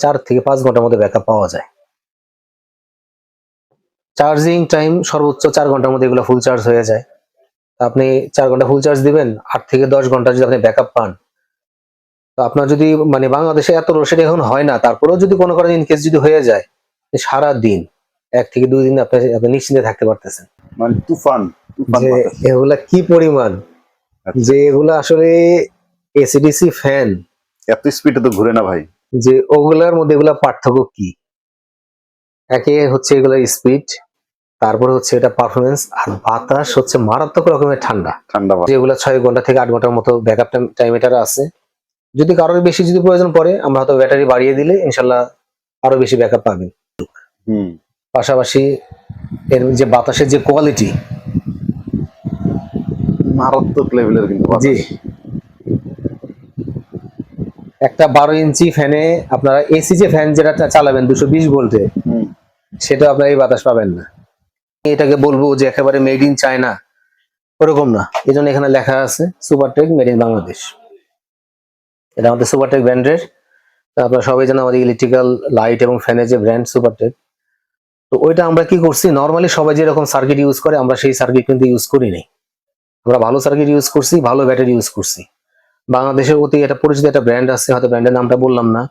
4 থেকে 5 ঘন্টার মধ্যে ব্যাকআপ পাওয়া যায়। চার্জিং টাইম সর্বোচ্চ 4 ঘন্টার মধ্যে এগুলো ফুল চার্জ হয়ে যায়। আপনি 4 ঘন্টা ফুল চার্জ দিবেন, 8 থেকে 10 ঘন্টা যদি আপনি ব্যাকআপ পান, তো আপনার যদি বাংলাদেশে এত লোডশেডিং এখন হয় না, তারপরেও যদি কোনো কারণে ইনকেস যদি হয়ে যায়, সারা দিন 1 থেকে 2 দিন আপনি নিশ্চিন্তে থাকতে পারতেছেন। মানে তুফান যে বাতাস। এগুলা কি পরিমাণ, আচ্ছা। যে এগুলা আসলে এসিডিসি ফ্যান, এত স্পিডে তো ঘুরে না ভাই। যে ওগুলার মধ্যে এগুলা পার্থক্য কি? একে হচ্ছে এগুলা স্পিড, তারপরে হচ্ছে এটা পারফরমেন্স, আর বাতাস হচ্ছে মারাত্মক রকমের ঠান্ডা। ঠান্ডা বাতাস। যেগুলো 6 ঘন্টা থেকে 8 ঘন্টার মতো ব্যাকআপ টাইম এটার আছে। যদি কারোর বেশি যদি প্রয়োজন পড়ে, আমরা হয়তো ব্যাটারি বাড়িয়ে দিলে ইনশাল্লাহ আরো বেশি ব্যাকআপ পাবেন। পাশাপাশি এর যে বাতাসের যে কোয়ালিটি, মারাত্মক লেভেলের কিন্তু জি, বাতাস। একটা 12 ইঞ্চি ফ্যানে আপনারা এসি যে ফ্যান যেটা চালাবেন 220 ভোল্টে, সেটা আপনারা এই বাতাস পাবেন না। এটাকে বলবো যে একেবারে মেড ইন চায়না, ওরকম না। এই জন্য এখানে লেখা আছে সুপারটেক মেড ইন বাংলাদেশ। এটা আমাদের সুপারটেক ব্র্যান্ডের। আপনারা সবাই জানেন আমাদের ইলেকট্রিক্যাল লাইট এবং ফ্যানের যে ব্র্যান্ড সুপারটেক। তো ওইটা আমরা কি করছি, নর্মালি সবাই যেরকম সার্কিট ইউজ করে আমরা সেই সার্কিট কিন্তু ইউজ করি নাই। আমরা ভালো সার্কিট ইউজ করছি, ভালো ব্যাটারি ইউজ করছি। বাংলাদেশের অতি এটা পরিচিত একটা ব্র্যান্ড আছে, হয়তো ব্র্যান্ডের নামটা বললাম না।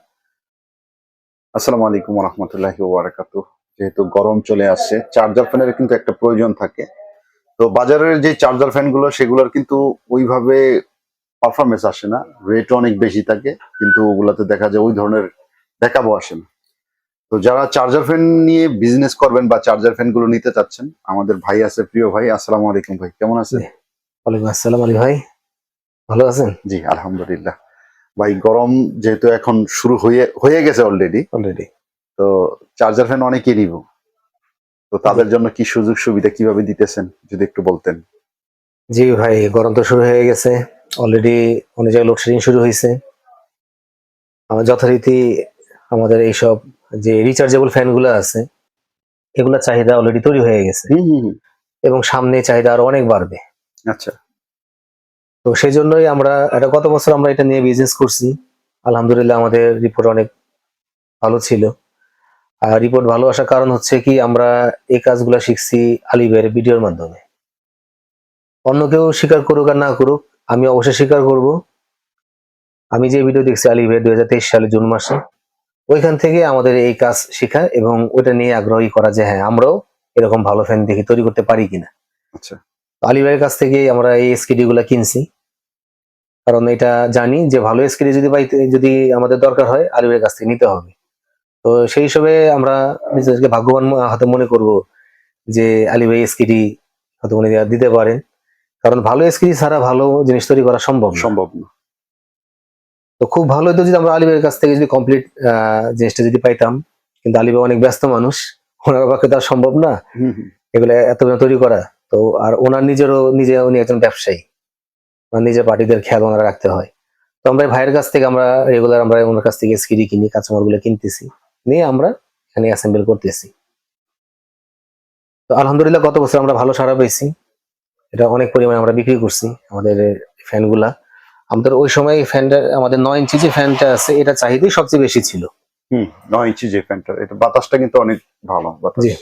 আসসালামু আলাইকুম ওয়া রাহমাতুল্লাহি ওয়া বারাকাতুহু। যেহেতু গরম চলে আসছে, চার্জার ফ্যানের কিন্তু একটা প্রয়োজন থাকে। তো বাজারের যে চার্জার ফ্যান গুলো সেগুলোর কিন্তু ওইভাবে পারফরমেন্স আসে না, রেট অনেক বেশি থাকে, কিন্তু ওগুলাতে দেখা যায় ওই ধরনের ব্যাকআপও আসে না। তো যারা চার্জার ফ্যান নিয়ে বিজনেস করবেন বা চার্জার ফ্যান গুলো নিতে চাচ্ছেন, আমাদের ভাই আছে, প্রিয় ভাই। আসসালামু আলাইকুম ভাই, কেমন আছেন? ওয়ালাইকুম আসসালাম আলী ভাই, ভালো আছেন? জি আলহামদুলিল্লাহ। ভাই গরম যেহেতু এখন শুরু হয়ে গেছে অলরেডি, অলরেডি। তো চার্জার ফ্যান অনেকেই নিব, তো তাদের জন্য কি সুযোগ সুবিধা কিভাবে দিতেছেন যদি একটু বলতেন। জি ভাই, গরম তো শুরু হয়ে গেছে অলরেডি, অনেক জায়গায় লোডশেডিং শুরু হয়েছে। আমার যথারীতি আমাদের এইসব যে রিচার্জেবল ফ্যান গুলো আছে, এগুলা চাহিদা অলরেডি তৈরি হয়ে গেছে এবং সামনে চাহিদা আরো অনেক বাড়বে। আচ্ছা। তো সেই জন্যই আমরা এটা গত বছর আমরা এটা নিয়ে বিজনেস করছি। আলহামদুলিল্লাহ আমাদের রিপোর্ট অনেক ভালো ছিল। আর রিপোর্ট ভালো আসার কারণ হচ্ছে কি, আমরা এই কাজগুলো শিখছি আলী ভাইয়ের ভিডিওর মাধ্যমে। অন্য কেউ স্বীকার করুক আর না করুক, আমি অবশ্যই স্বীকার করব। আমি যে ভিডিও দেখছি আলী ভাই 2023 সালে জুন মাসে, ওইখান থেকে আমাদের এই কাজ শেখা এবং ওইটা নিয়ে আগ্রহী করা যে হ্যাঁ, আমরাও এরকম ভালো ফ্যান দেখি তৈরি করতে পারি কিনা। আচ্ছা। আলী ভাইয়ের কাছ থেকে আমরা এই এসকেডি গুলা কিনছি, কারণ এটা জানি যে ভালো এসকেডি যদি আমাদের দরকার হয় আলী ভাইয়ের কাছ থেকে নিতে হবে। তো সেই হিসেবে আমরা নিজেদেরকে ভাগ্যবান হয়তো মনে করব যে আলী ভাই এসকেডি হয়তো উনি দিতে পারেন, কারণ ভালো এসকেডি ছাড়া ভালো জিনিস তৈরি করা সম্ভব না। তো খুব ভালো হতো যদি আমরা আলী ভাইয়ের কাছ থেকে যদি কমপ্লিট জিনিসটা যদি পাইতাম, কিন্তু আলী ভাই অনেক ব্যস্ত মানুষ, ওনার পক্ষে তো আর সম্ভব না এগুলো এত তৈরি করা। তো আর ওনার উনি একজন ব্যবসায়ী, নিজের পার্টিদের খেয়াল ওনারা রাখতে হয়। তো আমরা ভাইয়ের কাছ থেকে আমরা রেগুলার আমরা ওনার কাছ থেকে এসকেডি কিনি, কাঁচামাল গুলো কিনতেছি, নিয়ে আমরা এখানে অ্যাসেম্বল করতেছি। তো আলহামদুলিল্লাহ গত বছর আমরা ভালো সাড়া পেয়েছি, এটা অনেক পরিমাণে আমরা বিক্রি করছি আমাদের ফ্যানগুলা। আমাদের ওই সময় ফ্যানটা, আমাদের 9 ইঞ্চি যে ফ্যানটা আছে, এটা চাহিদাই সবচেয়ে বেশি ছিল। 9 ইঞ্চি যে ফ্যানটা, এটা বাতাসটা কিন্তু অনেক ভালো বাতাস। জি,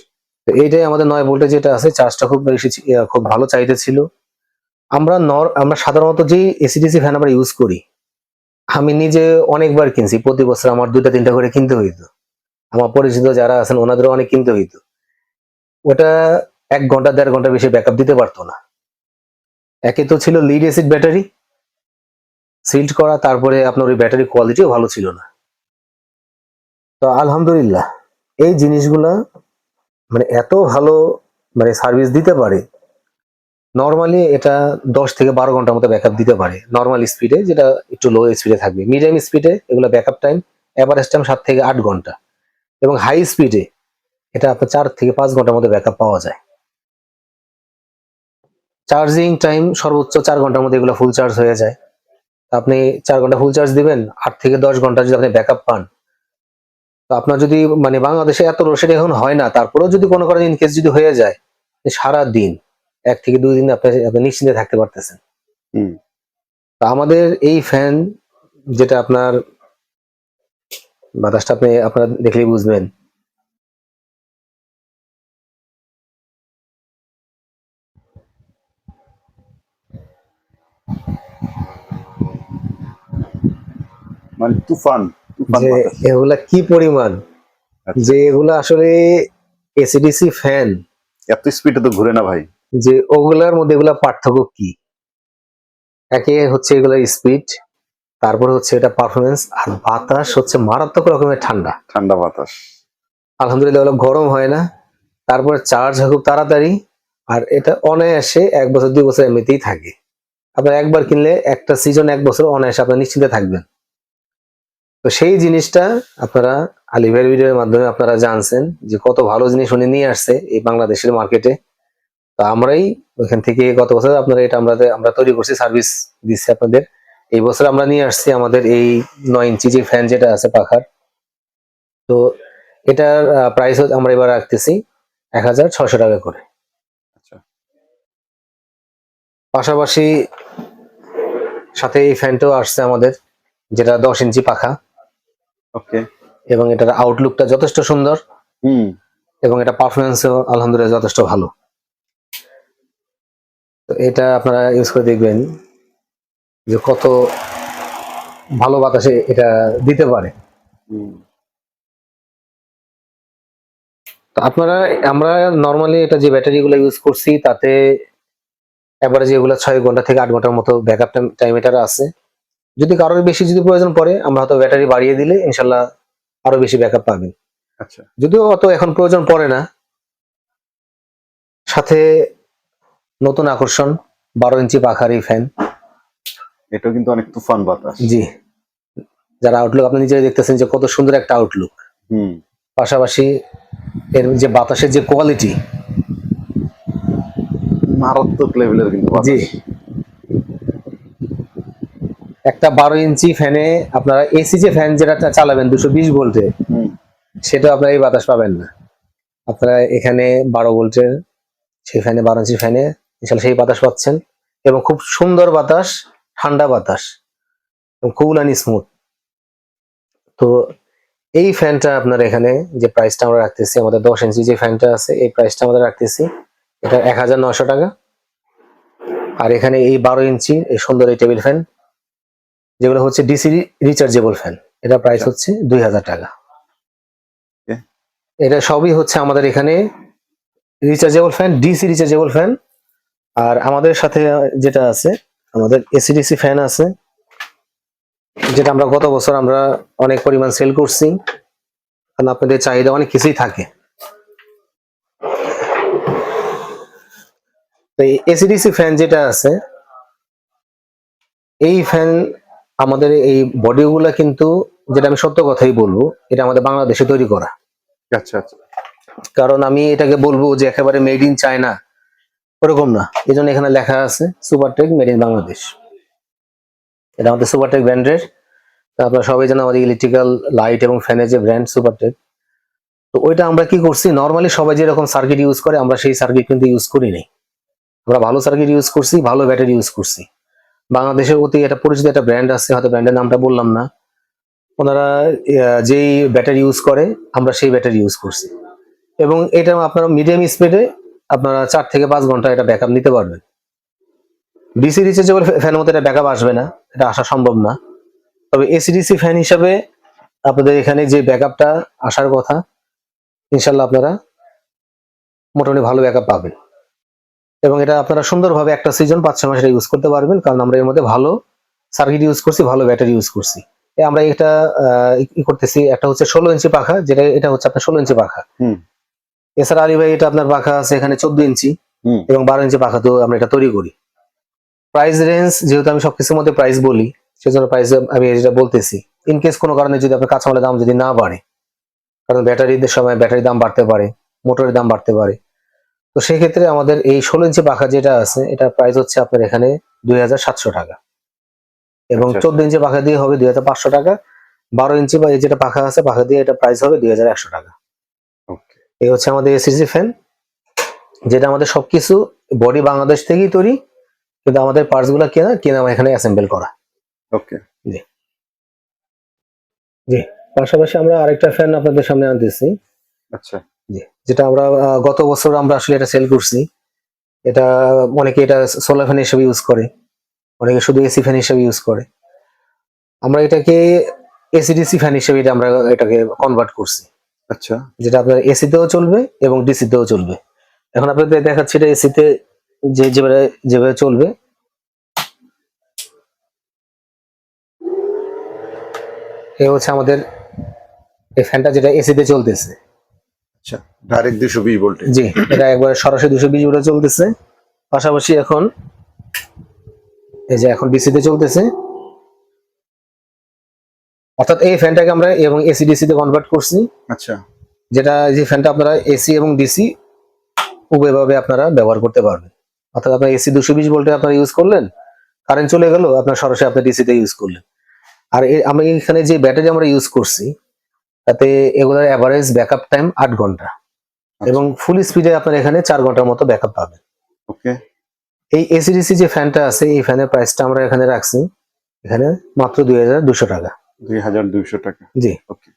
তো এইটাই আমাদের 9 ভোল্টের যেটা আছে, চার্জটা খুব বেশি খুব ভালো চাহিদা ছিল। আমরা সাধারণত যে এসিডিসি ফ্যান আমরা ইউজ করি, আমি নিজে অনেকবার কিনছি, প্রতি বছর আমার 2টা 3টা করে কিনতে হইতো। আমার পরিচিত যারা আছেন ওনাদেরও অনেক কিনতে হইতো। ওটা 1 ঘন্টা 1.5 ঘন্টা বেশি ব্যাকআপ দিতে পারতো না। একে তো ছিল লিড অ্যাসিড ব্যাটারি সিল্ড করা, তারপরে আপনার ওই ব্যাটারি কোয়ালিটিও ভালো ছিল না। তো আলহামদুলিল্লাহ এই জিনিসগুলা এত ভালো সার্ভিস দিতে পারে। নরমালি এটা 10 থেকে 12 ঘন্টার মতো ব্যাকআপ দিতে পারে নরমাল স্পিডে, যেটা একটু লো স্পিডে থাকবে। মিডিয়াম স্পিডে এগুলো ব্যাকআপ টাইম, এভারেজ টাইম 7 থেকে 8 ঘন্টা, এবং হাই স্পিডে এটা আপনার 4 থেকে 5 ঘন্টার মধ্যে ব্যাকআপ পাওয়া যায়। চার্জিং টাইম সর্বোচ্চ 4 ঘন্টার মধ্যে এগুলো ফুল চার্জ হয়ে যায়। আপনি 4 ঘন্টা ফুল চার্জ দিবেন, 8 থেকে 10 ঘন্টা যদি আপনি ব্যাকআপ পান, তো আপনার যদি বাংলাদেশে এত লোডশেডিং এখন হয় না, তারপরেও যদি কোনো কারণে ইনকেস যদি হয়ে যায়, সারা দিন 1 থেকে 2 দিন আপনি নিশ্চিন্তে থাকতে পারতেছেন। তো আমাদের এই ফ্যান যেটা আপনার বাতাসটা আপনারা দেখলেই বুঝবেন। মানে তুফান তুফান যে বাতাস। এগুলা কি পরিমাণ, আচ্ছা, যে এগুলা আসলে এসিডিসি ফ্যান, এত স্পিডে তো ঘুরে না ভাই। যে ওগুলার মধ্যে এগুলা পার্থক্য কি? একে হচ্ছে এগুলার স্পিড, তারপর হচ্ছে এটা পারফরমেন্স, আর বাতাস হচ্ছে মারাত্মক রকমের ঠান্ডা। ঠান্ডা বাতাস। আলহামদুলিল্লাহ ওগুলো গরম হয় না, তারপরে চার্জ হয় খুব তাড়াতাড়ি, আর এটা অনায়াসে 1 বছর 2 বছর এমনিতেই থাকে। আপনার একবার কিনলে একটা সিজন 1 বছর অনায়াসে আপনার নিশ্চিন্তে থাকবেন। তো সেই জিনিসটা আপনারা আলী ভাইয়ের ভিডিওর মাধ্যমে আপনারা জানছেন যে কত ভালো জিনিস উনি নিয়ে আসছে এই বাংলাদেশের মার্কেটে। তো আমরাই ওইখান থেকে গত বছর আপনারা এটা আমরা তৈরি করছি, সার্ভিস দিচ্ছি আপনাদের। এই বছর আমরা নিয়ে আসছি আমাদের এই 9 ইঞ্চি যে ফ্যান যেটা আছে পাখার। তো এটার প্রাইস আমরা এবার রাখতেছি 1600 টাকা করে। আচ্ছা, পাশাপাশি সাথে এই ফ্যানটাও আসছে আমাদের, যেটা 10 ইঞ্চি পাখা, ওকে। এবং এটার আউটলুকটা যথেষ্ট সুন্দর, হুম। এবং এটা পারফরমেন্সও আলহামদুলিল্লাহ যথেষ্ট ভালো। তো এটা আপনারা ইউজ করে দেখবেন যে কত ভালো বাতাসে এটা দিতে পারে। হুম। তো আমরা নর্মালি এটা যে ব্যাটারি গুলো ইউজ করছি তাতে এভারেজ এগুলো 6 ঘন্টা থেকে 8 ঘন্টার মতো ব্যাকআপ টাইম এটার আছে। যদি কারোর বেশি যদি প্রয়োজন পড়ে আমরা হয়তো ব্যাটারি বাড়িয়ে দিলে ইনশাল্লাহ আরো বেশি ব্যাকআপ পাবেন। আচ্ছা, যদিও অত এখন প্রয়োজন পড়ে না। সাথে নতুন আকর্ষণ 12 ইঞ্চি পাখার এই ফ্যান। এটাও কিন্তু অনেক তুফান বাতাস। জি, যারা আউটলুক আপনি নিজেই দেখতেছেন যে কত সুন্দর একটা আউটলুক। হুম। পাশাপাশি এর যে বাতাসের যে কোয়ালিটি, মারাত্মক লেভেলের কিন্তু জি, বাতাস। একটা 12 ইঞ্চি ফ্যানে আপনারা এসি যে ফ্যান যেটা চালাবেন 220 ভোল্টে, হুম। সেটা আপনারা এই বাতাস পাবেন না। আপনারা এখানে 12 ভোল্টের সেই ফ্যানে, 12 ইঞ্চি ফ্যানে ইনশাল্লাহ সেই বাতাস পাচ্ছেন, এবং খুব সুন্দর বাতাস, ঠান্ডা বাতাস, কুল অ্যান্ড স্মুথ। তো এই ফ্যানটা আপনার এখানে যে প্রাইসটা আমরা রাখতেছি, আমাদের 10 ইঞ্চি যে ফ্যানটা আছে এই প্রাইসটা আমাদের রাখতেছি এটা 1900 টাকা। আর এখানে এই 12 ইঞ্চি এই সুন্দর এই টেবিল ফ্যান যেগুলো হচ্ছে ডিসি রিচার্জেবল ফ্যান, এটা প্রাইস আচ্ছা। হচ্ছে 2000 টাকা। Okay. এটা সবই হচ্ছে আমাদের এখানে rechargeable fan, DC rechargeable fan. আর আমাদের সাথে যেটা আছে আমাদের এসিডিসি ফ্যান আছে, যেটা আমরা গত বছর আমরা অনেক পরিমাণ সেল করছি, কারণ আপনাদের চাহিদা অনেক কিছুই থাকে। তো এই এসিডিসি ফ্যান যেটা আছে, এই ফ্যান আমাদের এই বডিগুলা কিন্তু, যেটা আমি সত্য কথাই বলবো, এটা আমাদের বাংলাদেশে তৈরি করা। আচ্ছা, আচ্ছা। কারণ আমি এটাকে বলবো যে একেবারে মেড ইন চায়না, ওরকম না। এই জন্য এখানে লেখা আছে সুপারটেক মেড ইন বাংলাদেশ। এটা আমাদের সুপারটেক ব্র্যান্ডের। আপনারা সবাই জানেন আমাদের ইলেকট্রিক্যাল লাইট এবং ফ্যানের যে ব্র্যান্ড সুপারটেক। তো ওইটা আমরা কি করছি, নর্মালি সবাই যেরকম সার্কিট ইউজ করে আমরা সেই সার্কিট কিন্তু ইউজ করি নাই। আমরা ভালো সার্কিট ইউজ করছি, ভালো ব্যাটারি ইউজ করছি। বাংলাদেশের অতি একটা পরিচিত একটা ব্র্যান্ড আছে, হয়তো ব্র্যান্ডের নামটা বললাম না, ওনারা যেই ব্যাটারি ইউজ করে আমরা সেই ব্যাটারি ইউজ করছি, এবং এটা আপনারা মিডিয়াম স্পিডে আপনারা 4 থেকে 5 ঘন্টা এটা ব্যাকআপ নিতে পারবেন। ডিসি রিচার্জেবল ফ্যানের মতো এটা ব্যাকআপ আসবে না, এটা আসা সম্ভব না। তবে এসিডিসি ফ্যান হিসাবে আপনাদের এখানে যে ব্যাকআপটা আসার কথা, ইনশাল্লাহ আপনারা মোটামুটি ভালো ব্যাকআপ পাবেন, এবং এটা আপনারা সুন্দরভাবে একটা সিজন 5-6 মাস এটা ইউজ করতে পারবেন, কারণ আমরা এর মধ্যে ভালো সার্কিট ইউজ করছি, ভালো ব্যাটারি ইউজ করছি। আমরা এটা করতেছি, একটা হচ্ছে 16 ইঞ্চি পাখা, যেটা এটা হচ্ছে আপনার 16 ইঞ্চি পাখা। হুম। এছাড়া আলী ভাই এটা আপনার পাখা আছে এখানে 14 ইঞ্চি হুম। এবং 12 ইঞ্চি পাখা, তো আমরা এটা তৈরি করি। প্রাইস রেঞ্জ যেহেতু আমি সবকিছুর মধ্যে প্রাইস বলি, সেজন্য প্রাইস আমি যেটা বলতেছি। ইনকেস কোনো কারণে যদি আপনার কাঁচামালের দাম যদি না বাড়ে, কারণ ব্যাটারিদের সময় ব্যাটারির দাম বাড়তে পারে, মোটরের দাম বাড়তে পারে, তো সেই ক্ষেত্রে আমাদের এই 16 ইঞ্চি পাখা যেটা আছে এটার প্রাইস হচ্ছে আপনার এখানে 2700 টাকা, এবং আচ্ছা, 14 ইঞ্চি পাখা দিয়ে হবে 2500 টাকা। 12 ইঞ্চি বা এই যেটা পাখা আছে পাখা দিয়ে এটা প্রাইস হবে 2100 টাকা। ওকে। এই হচ্ছে আমাদের এসিসি ফ্যান, যেটা আমাদের সবকিছু বডি বাংলাদেশ থেকেই তৈরি, কিন্তু আমাদের পার্টস গুলা কেনা কেনা এখানে অ্যাসেম্বল করা। ওকে। জি জি। পাশাপাশি আমরা আরেকটা ফ্যান আপনাদের সামনে আনতেছি, আচ্ছা জি, যেটা আমরা গত বছর আমরা আসলে এটা সেল করছি। এটা অনেকে এটা সোলার ফ্যান হিসেবে ইউজ করে, অনেকে শুধু এসি ফ্যান হিসেবে ইউজ করে। আমরা এটাকে এসিডিসি ফ্যান হিসেবে আমরা এটাকে কনভার্ট করছি, আচ্ছা যেটা আপনার এসিতেও চলবে এবং ডিসিতেও চলবে। এখন আপনাদের দেখাচ্ছি এটা এসিতে যেভাবে যেভাবে চলবে। এই হচ্ছে আমাদের এই ফ্যানটা যেটা এসিতে চলতেছে। আচ্ছা, ডাইরেক্ট 220 ভোল্টে। জি, এটা একবার সরাসরি 220 ভোল্টে চলতেছে। পাশাপাশি এখন এই যে এখন ডিসিতে চলতেছে, অর্থাৎ এই ফ্যানটাকে আমরা এবং এসি ডিসি তে কনভার্ট করছি, আচ্ছা যেটা যে ফ্যানটা আপনারা এসি এবং ডিসি উভয়ভাবে আপনারা ব্যবহার করতে পারবেন। অর্থাৎ আপনার এসি 220 ভোল্টে আপনারা ইউজ করলেন, কারেন্ট চলে গেল, আপনার সরাসরি আপনার ডিসিতে ইউজ করলেন। আর আমরা এখানে যে ব্যাটারি আমরা ইউজ করছি, তাতে এগুলোর অ্যাভারেজ ব্যাকআপ টাইম 8 ঘন্টা এবং ফুল স্পিডে আপনার এখানে 4 ঘন্টার মতো ব্যাকআপ পাবেন। ওকে। এই এসিডিসি যে ফ্যানটা আছে, এই ফ্যানের প্রাইসটা আমরা এখানে রাখছি এখানে মাত্র 2200 টাকা। 2200 টাকা। জি। ওকে।